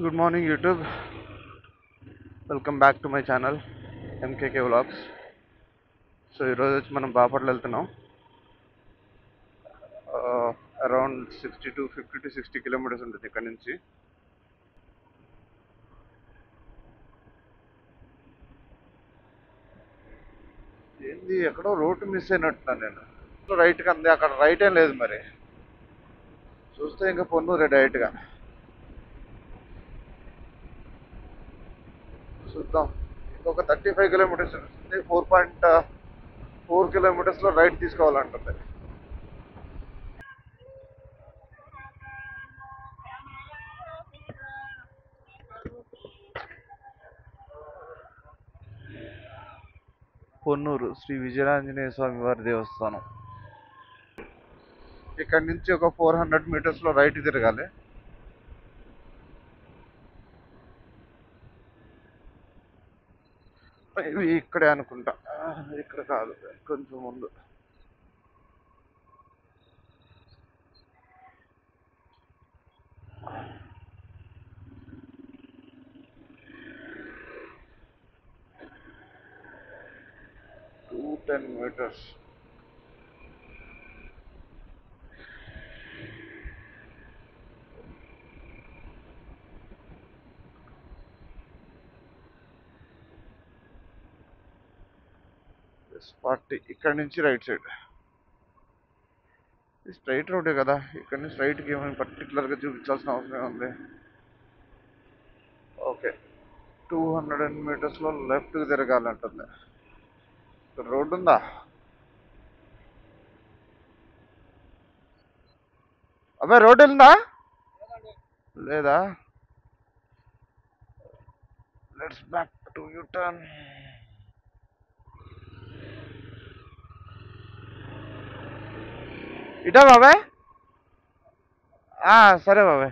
Good morning YouTube. Welcome back to my channel MKK vlogs. So ఈరోజు వచ్చి మనం బాపట్ల వెళ్తున్నాం. అరౌండ్ 50 to 60 కిలోమీటర్స్ ఉంటుంది ఇక్కడ నుంచి. ఏంది ఎక్కడో రోడ్డు మిస్ అయినట్టున్నాను నేను. రైట్కి అంది, అక్కడ రైట్ ఏం లేదు మరి. చూస్తే ఇంకా పొన్నూరే డైరెక్ట్గా. చూద్దాం. ఇంకొక 35 కిలోమీటర్స్ ఉంటుంది. 4.4 కిలోమీటర్స్లో రైట్ తీసుకోవాలంటుంది. పొన్నూరు శ్రీ విజయాంజనేయ స్వామి వారి దేవస్థానం. ఇక్కడ నుంచి ఒక 400 మీటర్స్లో రైట్ తిరగాలి. ఇవి ఇక్కడే అనుకుంటా. ఇక్కడ కాదు, కొంచెం ముందు. Two 10 meters. ఫార్టీ. ఇక్కడ నుంచి రైట్ సైడ్. ఇది స్ట్రైట్ రోడ్డే కదా. ఇక్కడ నుంచి రైట్కి ఏమైనా పర్టికులర్గా చూపించాల్సిన అవసరం ఉంది. ఓకే, 200 మీటర్స్లో లెఫ్ట్కి తిరగాలంటుంది. ఇక్కడ రోడ్డు ఉందా? అబ్బాయి రోడ్డు ఉందా లేదా? Let's back to U turn. ఇటా బాబాయ్? సరే బాబాయ్.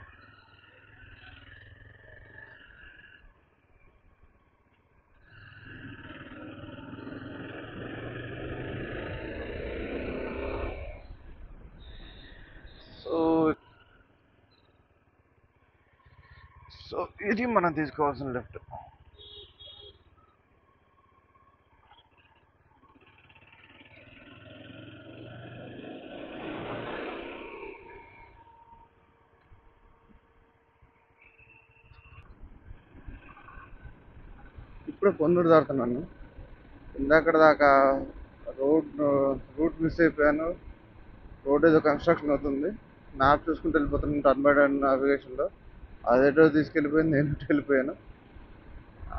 సో సో ఇది మనం తీసుకోవాల్సిన లెఫ్ట్. ఇప్పుడే పొన్నూరు దాడుతున్నాను. ఇందాక దాకా రూట్ మిస్ అయిపోయాను. రోడ్ ఏదో కన్స్ట్రక్షన్ అవుతుంది. మ్యాప్ చూసుకుంటూ వెళ్ళిపోతున్నాను టర్న్ బై టర్న్ నావిగేషన్లో. అదేటో తీసుకెళ్ళిపోయింది, నేను వెళ్ళిపోయాను.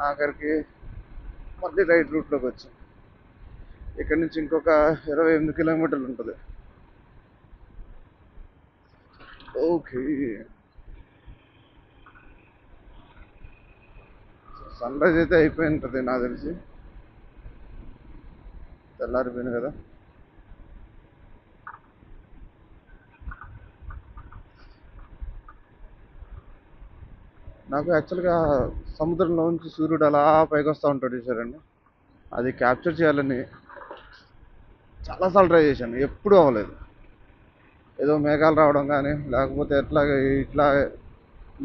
ఆఖరికి మళ్ళీ రైట్ రూట్లోకి వచ్చాను. ఇక్కడ నుంచి ఇంకొక 28 కిలోమీటర్లు ఉంటుంది. ఓకే, సన్ రైజ్ అయితే అయిపోయి ఉంటుంది నాకు తెలిసి. తెల్లారిపోయింది కదా. నాకు యాక్చువల్గా సముద్రంలో నుంచి సూర్యుడు అలా పైకి వస్తూ ఉంటాడు చూసారండి. అది క్యాప్చర్ చేయాలని చాలాసార్లు ట్రై చేశాను, ఎప్పుడూ అవ్వలేదు. ఏదో మేఘాలు రావడం కానీ, లేకపోతే ఇట్లా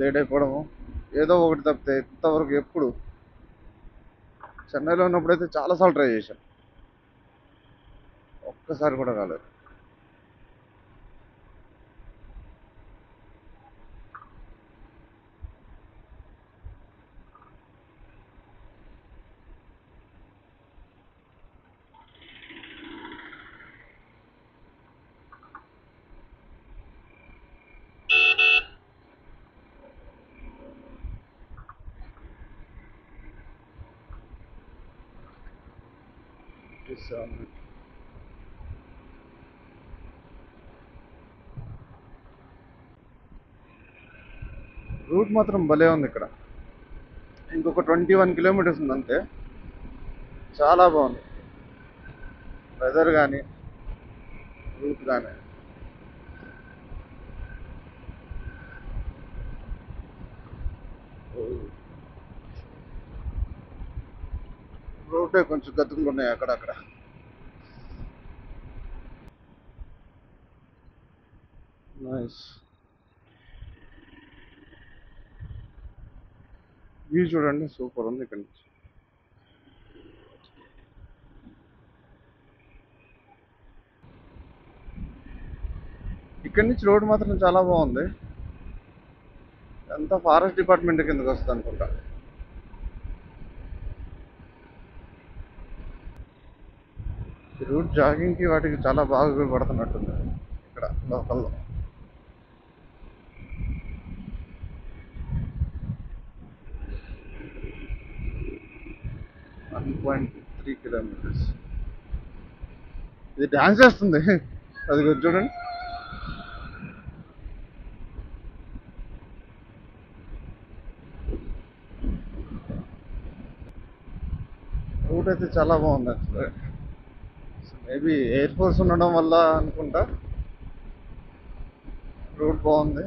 లేట్ అయిపోవడము, ఏదో ఒకటి తప్పితే ఇంతవరకు ఎప్పుడు. చెన్నైలో ఉన్నప్పుడైతే చాలాసార్లు ట్రై చేశాను, ఒక్కసారి కూడా కాలేదు. రూట్ మాత్రం భలే ఉంది ఇక్కడ. ఇంకొక 21 కిలోమీటర్స్ ఉంది అంతే. చాలా బాగుంది వెదర్ కానీ, రూట్ కానీ. రోడ్డే కొంచెం గతుకులు ఉన్నాయి అక్కడక్కడ. నైస్. వ్యూ చూడండి, సూపర్ ఉంది ఇక్కడ నుంచి. ఇక్కడ నుంచి రోడ్ మాత్రం చాలా బాగుంది. అంతా ఫారెస్ట్ డిపార్ట్మెంట్ కిందకి వస్తుంది అనుకుంటా. ఈ రూట్ జాగింగ్కి వాటికి చాలా బాగా ఉపయోగపడుతున్నట్టుంది ఇక్కడ లోకల్లో. 1.3 కిలోమీటర్స్. ఇది డాన్స్ చేస్తుంది, అది చూడండి. రూట్ అయితే చాలా బాగుంది యాక్చువల్గా. మేబీ ఎయిర్ ఫోర్స్ ఉండడం వల్ల అనుకుంటా రూట్ బాగుంది.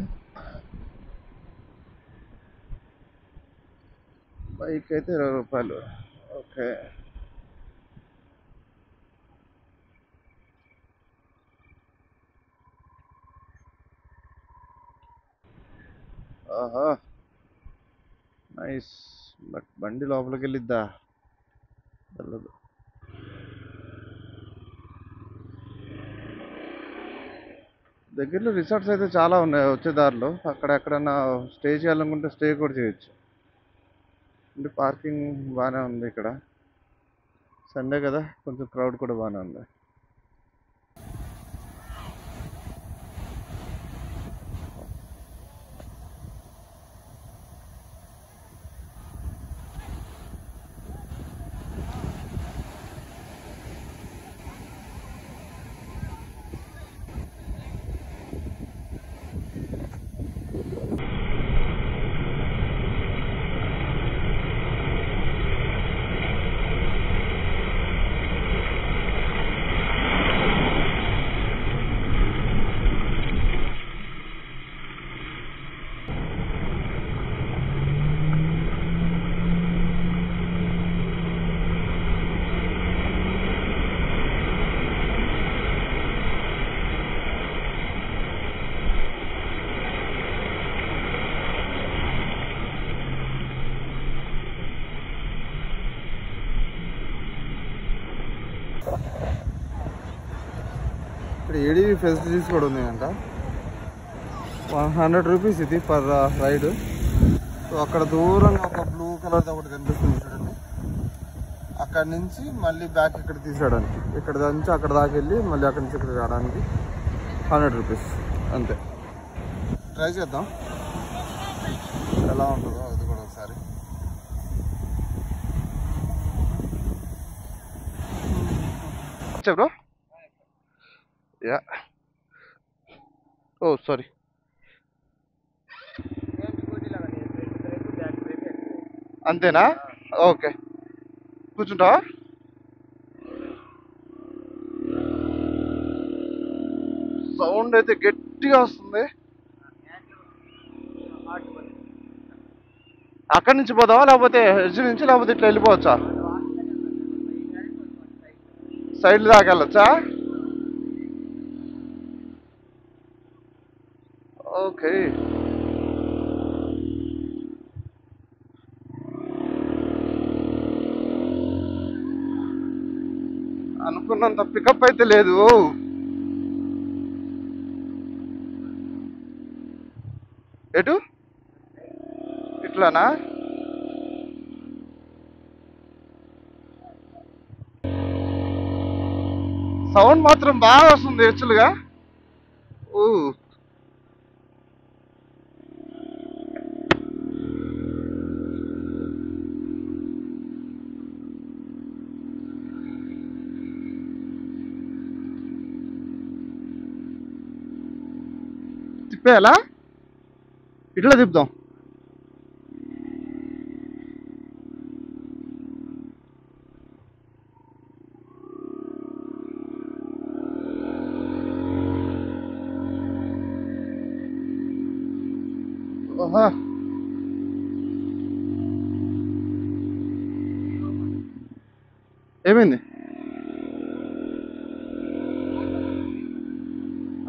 బైక్ అయితే 20 రూపాయలు. ఓకే. ఆహా, నైస్. బట్ బండి లోపలికి వెళ్ళిద్దా? వెళ్ళదు. దగ్గరలో రిసార్ట్స్ అయితే చాలా ఉన్నాయి వచ్చే దారిలో. అక్కడ ఎక్కడన్నా స్టే చేయాలనుకుంటే స్టే కూడా చేయొచ్చు. అంటే పార్కింగ్ బాగానే ఉంది ఇక్కడ. సండే కదా, కొంచెం క్రౌడ్ కూడా బాగానే ఉంది. ఇక్కడ ఏడీవీ ఫెసిలిటీస్ కూడా ఉన్నాయంట. 100 రూపీస్ ఇది పర్ రైడ్. సో అక్కడ దూరంగా ఒక బ్లూ కలర్ ఒకటి కనిపిస్తుంది చూడండి. అక్కడ నుంచి మళ్ళీ బ్యాక్ ఇక్కడ తీసేయడానికి, ఇక్కడ నుంచి అక్కడ దాకా వెళ్ళి మళ్ళీ అక్కడి నుంచి ఇక్కడ రావడానికి 100 రూపీస్ అంతే. ట్రై చేద్దాం ఎలా ఉంటుందో అది కూడా ఒకసారి. Bro, yeah. Oh sorry. అంతేనా? ఓకే, కూర్చుంటావా? సౌండ్ అయితే గట్టిగా వస్తుంది. అక్కడి నుంచి పోదావా లేకపోతే ఎడ్జ్ నుంచి, లేకపోతే ఇట్లా వెళ్ళిపోవచ్చా? సైడ్ దాకా వెళ్ళొచ్చా? ఓకే. అనుకున్నంత పికప్ అయితే లేదు. ఎటు ఇట్లానా? సౌండ్ మాత్రం బాగా వస్తుంది యాక్చువల్గా. ఓ, తిప్పేయాలా? ఇట్లా తిప్పుదాం. ఓహా, ఏమైంది?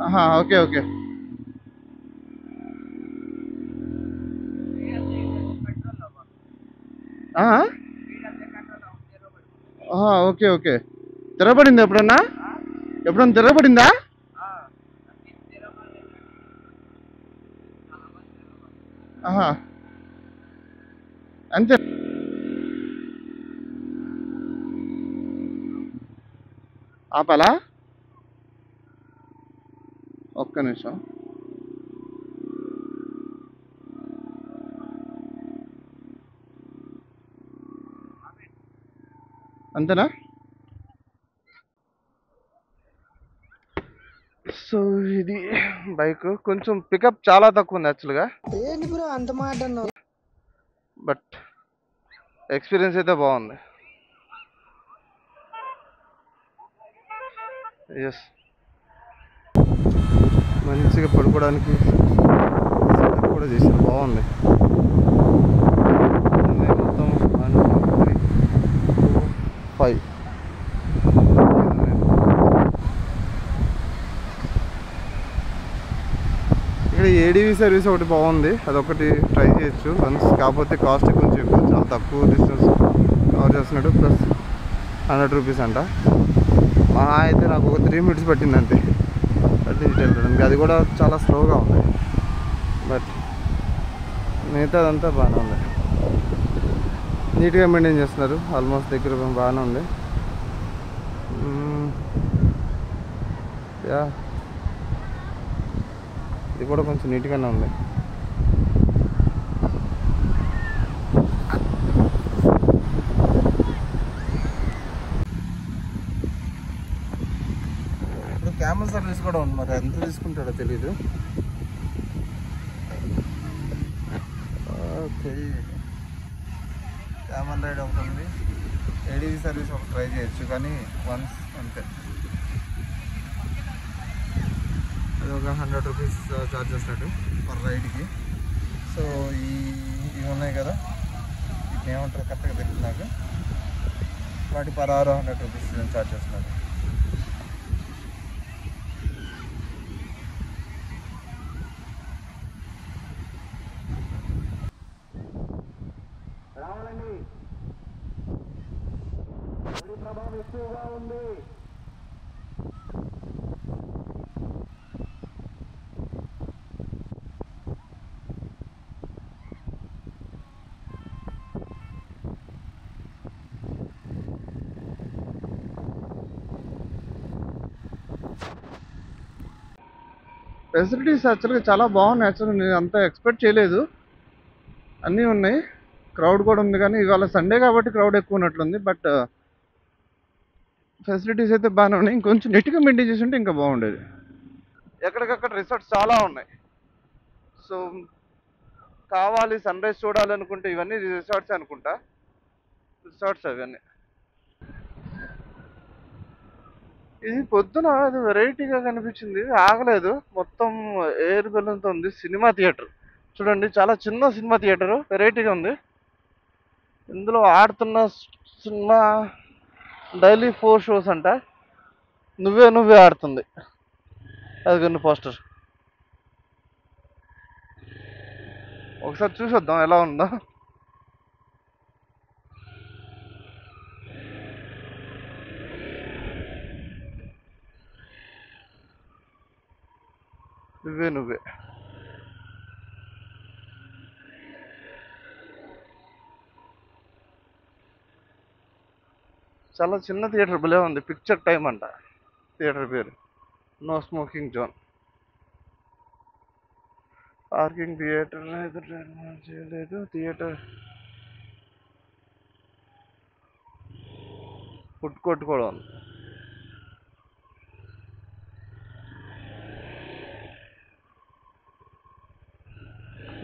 ఆహా, ఓకే ఓకే. Okay okay. తిరగబడింది ఎప్పుడన్నా? ఎప్పుడన్నా తిరగబడిందా? ఆహా, అంతే. ఆపాలా? ఒక్క నిమిషం. అంతేనా? సో ఇది బైక్ కొంచెం పికప్ చాలా తక్కువ ఉంది యాక్చువల్గా, ఏంటి బ్రో అంత మాట అన్నావు? బట్ ఎక్స్పీరియన్స్ అయితే బాగుంది. ఎస్, మంచిగా పడుకోవడానికి సెటప్ కూడా చేశారు, బాగుంది. ఉన్నాయి మొత్తం 1 2 3 4 5. ఇక్కడ ఏడీవీ సర్వీస్ ఒకటి బాగుంది, అదొకటి ట్రై చేయొచ్చు వన్స్. కాకపోతే కాస్ట్ కొంచెం ఎక్కువ, చాలా తక్కువ డిస్టెన్స్ కవర్ చేస్తున్నాడు. ప్లస్ 100 రూపీస్ అంట. మహా అయితే నాకు ఒక 3 మినిట్స్ పట్టింది అంతే అటు నుంచి వెళ్ళడానికి, అది కూడా చాలా స్లోగా ఉంది. బట్ మిగతా అదంతా బాగానే ఉంది, నీట్గా మెయింటైన్ చేస్తున్నారు. ఆల్మోస్ట్ దగ్గర బాగానే ఉంది. యా, ఇది కూడా కొంచెం నీట్గానే ఉంది. ఇప్పుడు క్యామెల్ సర్వీస్ కూడా ఉంది, మరి ఎంత తీసుకుంటాడో తెలీదు. ఓకే, క్యామెల్ రైడ్ ఒకటి ఉంది, ఏడీవీ సర్వీస్ ఒకటి ట్రై చేయొచ్చు కానీ వన్స్ అంతే. అది ఒక 100 రూపీస్ ఛార్జ్ చేస్తాడు పర్ రైడ్కి. సో ఇవి ఉన్నాయి కదా, వీటిని ఏమంటారు కరెక్ట్గా తెలియదు నాకు, వాటి పర్ అవర్ 100 రూపీస్ ఛార్జ్ చేస్తున్నాడు. ప్రభావం ఎక్కువగా ఉంది. ఫెసిలిటీస్ యాక్చువల్గా చాలా బాగున్నాయి. యాక్చువల్గా నేను అంత ఎక్స్పెక్ట్ చేయలేదు, అన్నీ ఉన్నాయి. క్రౌడ్ కూడా ఉంది కానీ ఇవాళ సండే కాబట్టి క్రౌడ్ ఎక్కువ ఉన్నట్లుంది. బట్ ఫెసిలిటీస్ అయితే బాగానే ఉన్నాయి. ఇంకొంచెం నీట్గా మెయింటైన్ చేసి ఉంటే ఇంకా బాగుండేది. ఎక్కడికక్కడ రిసార్ట్స్ చాలా ఉన్నాయి. సో కావాలి సన్ రైజ్ చూడాలి అనుకుంటే ఇవన్నీ రిసార్ట్స్ అనుకుంటా, రిసార్ట్స్ అవన్నీ. ఇది పొద్దున అది వెరైటీగా కనిపించింది, ఆగలేదు. మొత్తం ఎయిర్ బెలూన్తో ఉంది. సినిమా థియేటర్ చూడండి, చాలా చిన్న సినిమా థియేటర్, వెరైటీగా ఉంది. ఇందులో ఆడుతున్న సినిమా డైలీ 4 షోస్ అంట. నువ్వే నువ్వే ఆడుతుంది, అది కొన్ని పోస్టర్. ఒకసారి చూసొద్దాం ఎలా ఉందో. నువ్వే నువ్వే చాలా చిన్న థియేటర్, భలే ఉంది. పిక్చర్ టైమ్ అంట థియేటర్ పేరు. No smoking zone, parking, theatre చేయలేదు. థియేటర్, ఫుడ్ కోర్ట్ కూడా ఉంది.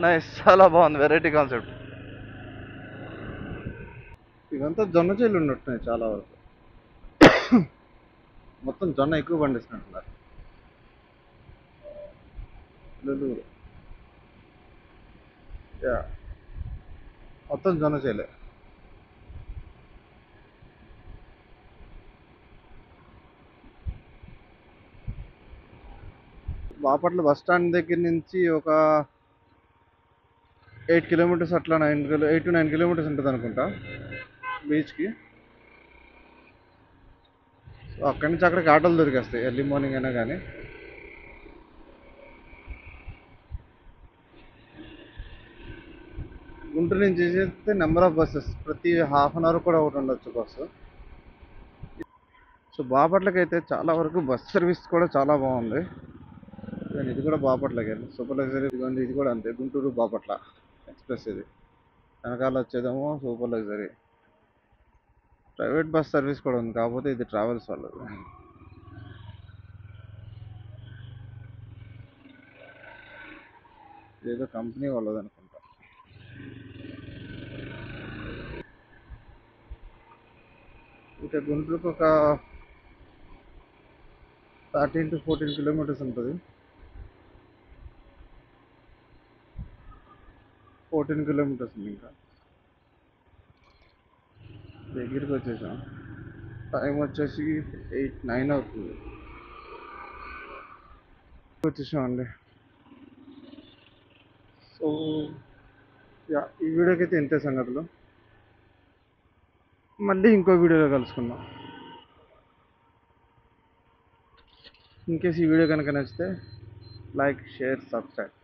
నైస్, చాలా బాగుంది, వెరైటీ కాన్సెప్ట్. ఇవంతా జొన్న చేలు ఉన్నట్టున్నాయి చాలా వరకు. మొత్తం జొన్న ఎక్కువ పండిస్తున్నట్టున్నారు. నెల్లూరు, యా, మొత్తం జొన్న చేలే. బాపట్ల బస్ స్టాండ్ దగ్గర నుంచి ఒక 8 కిలోమీటర్స్ అట్లా, 8 to 9 కిలోమీటర్స్ ఉంటుంది అనుకుంటా బీచ్కి. సో అక్కడి నుంచి అక్కడికి ఆటోలు దొరికేస్తాయి ఎర్లీ మార్నింగ్ అయినా కానీ. గుంటూరు నుంచి చేస్తే నెంబర్ ఆఫ్ బస్సెస్ ప్రతి హాఫ్ అన్ అవర్ కూడా ఒకటి ఉండొచ్చు బస్సు. సో బాపట్లకి అయితే చాలా వరకు బస్ సర్వీస్ కూడా చాలా బాగుంది. ఈవెన్ ఇది కూడా బాపట్లకే, సూపర్ లగ్జరీ. ఇదిగోండి ఇది కూడా అంతే, గుంటూరు బాపట్ల ఎక్స్ప్రెస్ ఇది. వెనకాల వచ్చేదేమో super luxury. Private bus service కూడా ఉంది, కాకపోతే ఇది ట్రావెల్స్ వాళ్ళది. ఇదేదో కంపెనీ వాళ్ళది అనుకుంటా. ఇక గుంటూరుకు ఒక 13 to 14 కిలోమీటర్స్ ఉంటుంది. 14 కిలోమీటర్స్ ఉంది. ఇంకా దగ్గరికి వచ్చేసాం. టైం వచ్చేసి 8-9 అవుతుంది. వచ్చేసామండి. సో యా, ఈ వీడియోకి అయితే ఇంతే సంగతులు. మళ్ళీ ఇంకో వీడియోలో కలుసుకుందాం. ఇన్ కేస్ ఈ వీడియో కనుక నచ్చితే లైక్, షేర్, సబ్స్క్రైబ్.